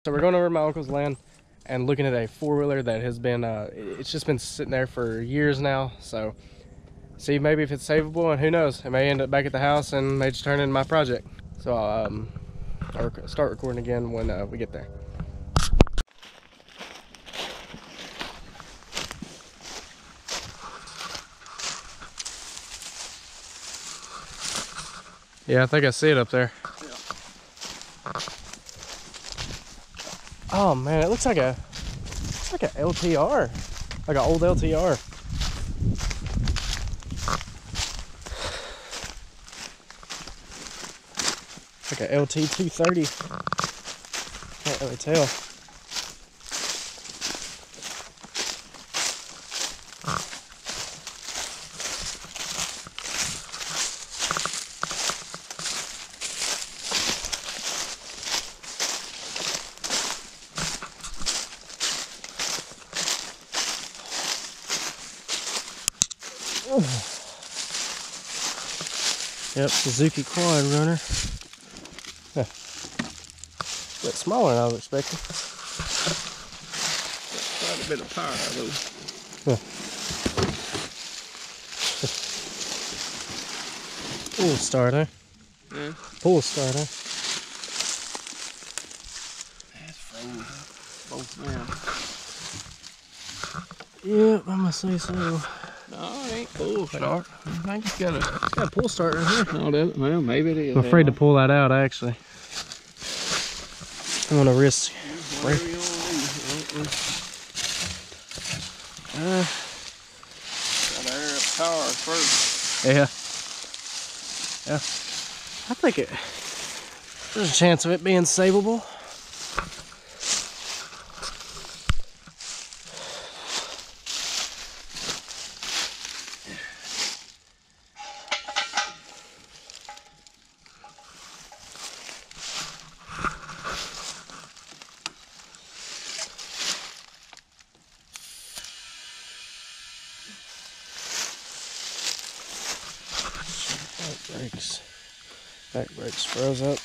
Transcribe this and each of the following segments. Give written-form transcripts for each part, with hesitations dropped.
So we're going over to my uncle's land and looking at a four-wheeler that has been, it's just been sitting there for years now. So see maybe if it's savable, and who knows, it may end up back at the house and may just turn into my project. So I'll start recording again when we get there. Yeah, I think I see it up there. Yeah. Oh man, it looks like a LTR, like an old LTR. Like a LT 230. Can't really tell. Yep, Suzuki quad runner. Huh. A bit smaller than I was expecting. Quite a bit of power though. Huh. Pull starter. Yeah. Pull starter. That's frozen. Both now. Yep, I'm gonna say so. No, it ain't pull start. I think it's got a pull start right here. Oh, does it? Well, maybe it is. I'm afraid to pull that out actually. I'm gonna risk. Whatever you want to do. Gotta air up tires first. Yeah. Yeah. I think there's a chance of it being savable. Back brakes froze up.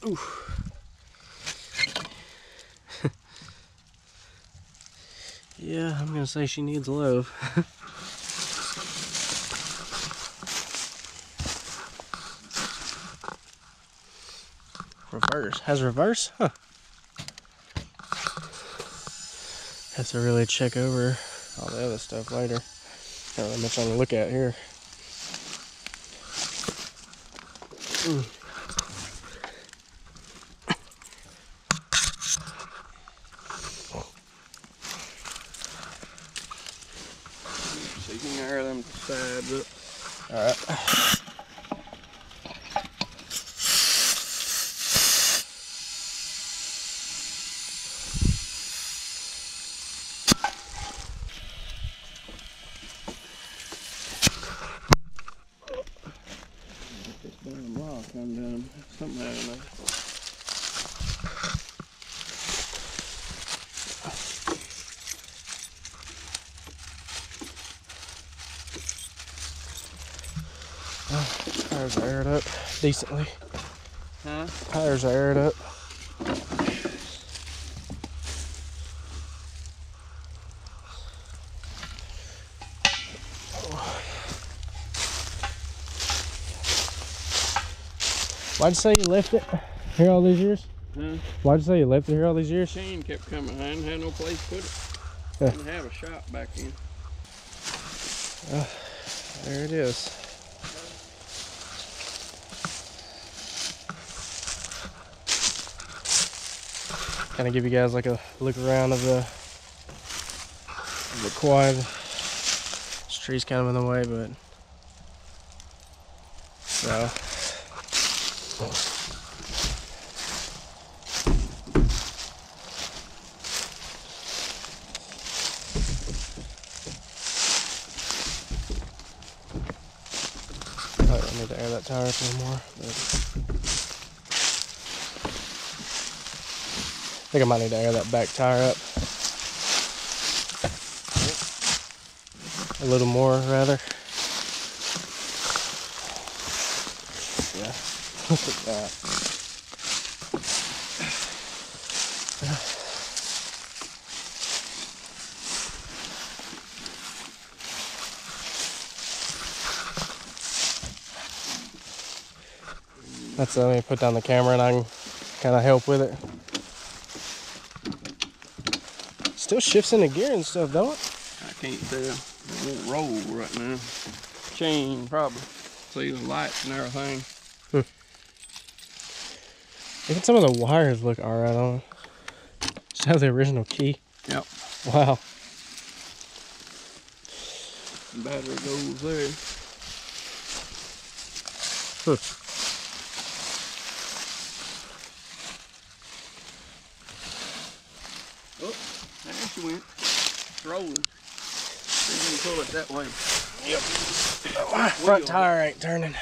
Ooh. Yeah, I'm gonna say she needs love. Reverse. Has reverse? Huh. Have to really check over all the other stuff later. Not really much I can look at here. So you can air them sides up. Alright. Come down, something out of there. Tires are aired up decently. Huh? Tires are aired up. Why'd you say you left it here all these years? Huh? Why'd you say you left it here all these years? Chain kept coming. I didn't have no place to put it. Yeah. Didn't have a shop back in. There it is. Kind of give you guys like a look around of the quad. This tree's kind of in the way, but so. I need to air that tire up a little more. But I think I might need to air that back tire up a little more, rather. Yeah. Look at that. That's let me put down the camera and I can kind of help with it. Still shifts into gear and stuff, don't it? I can't tell. It won't roll right now. Chain probably. See the lights and everything. Even some of the wires look alright on it. Just have the original key. Yep. Wow. The battery goes there. Oh, there she went. It's rolling. See if you can pull it that way. Yep. Front tire ain't turning.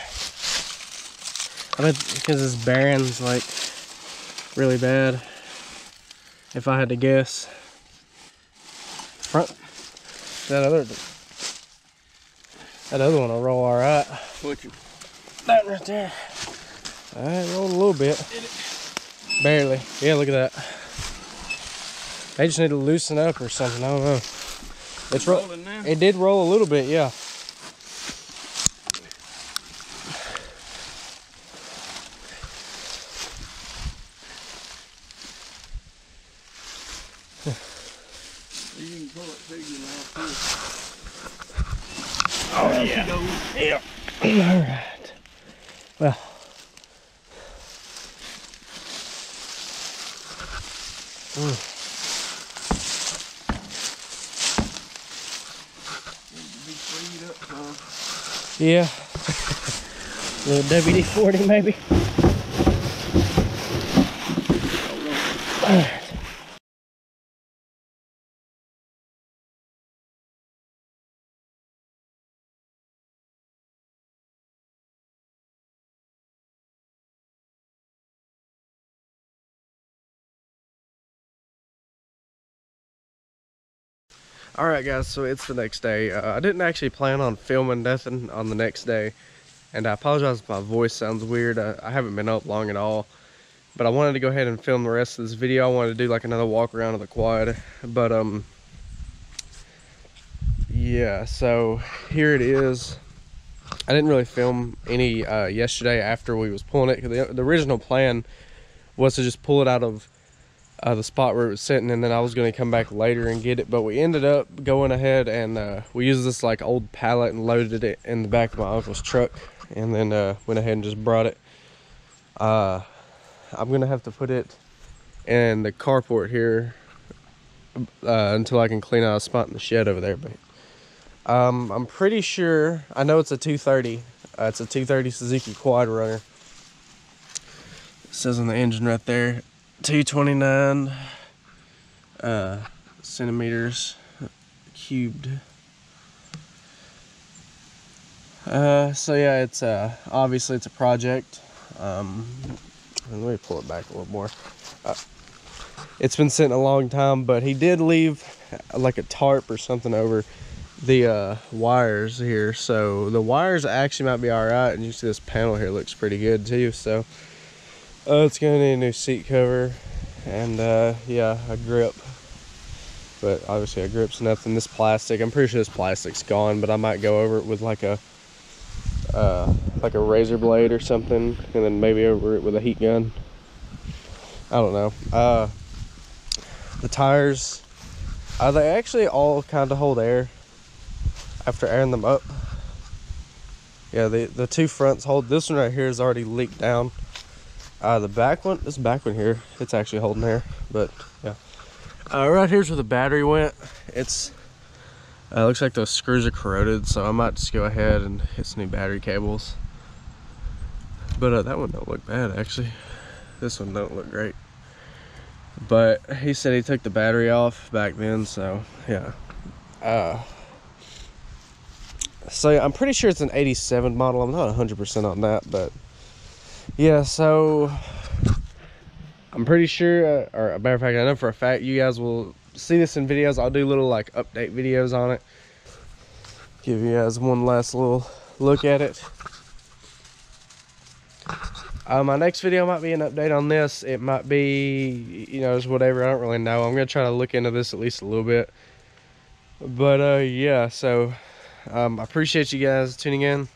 I bet because this bearing's like really bad. If I had to guess. Front. That other one will roll alright. Which one? That right there. It rolled a little bit. Did it? Barely. Yeah, look at that. They just need to loosen up or something. I don't know. It's rolling now. It did roll a little bit, yeah. You can pull it figure now too. Oh yeah. Yep. All right. Well. Yeah. Little WD-40 maybe. All right. Alright guys, so it's the next day. I didn't actually plan on filming nothing on the next day, and I apologize if my voice sounds weird. I haven't been up long at all, but I wanted to go ahead and film the rest of this video. I wanted to do like another walk around of the quad, but yeah, so here it is. I didn't really film any yesterday after we was pulling it. The original plan was to just pull it out of the spot where it was sitting, and then I was going to come back later and get it, but we ended up going ahead and we used this like old pallet and loaded it in the back of my uncle's truck, and then went ahead and just brought it. I'm gonna have to put it in the carport here until I can clean out a spot in the shed over there, but I'm pretty sure, I know it's a 230. It's a 230 Suzuki quad runner. It says on the engine right there 229 centimeters cubed. So yeah, it's obviously it's a project. Let me pull it back a little more. It's been sitting a long time, but he did leave like a tarp or something over the wires here, so the wires actually might be all right, and you see this panel here looks pretty good too. So it's gonna need a new seat cover and yeah, a grip, but obviously a grip's nothing. This plastic, I'm pretty sure this plastic's gone, but I might go over it with like a razor blade or something, and then maybe over it with a heat gun. I don't know. The tires, they actually all kind of hold air after airing them up. Yeah, the two fronts hold. This one right here is already leaked down. The back one, this back one here, it's actually holding air, but yeah. Right here's where the battery went. It's looks like those screws are corroded, so I might just go ahead and hit some new battery cables. But that one don't look bad actually. This one don't look great. But he said he took the battery off back then, so yeah. So yeah, I'm pretty sure it's an 87 model. I'm not 100% on that, but yeah, so I'm pretty sure, or a matter of fact, I know for a fact you guys will see this in videos. I'll do little like update videos on it. Give you guys one last little look at it. My next video might be an update on this. It might be, you know, just whatever. I don't really know. I'm gonna try to look into this at least a little bit. But yeah, so I appreciate you guys tuning in.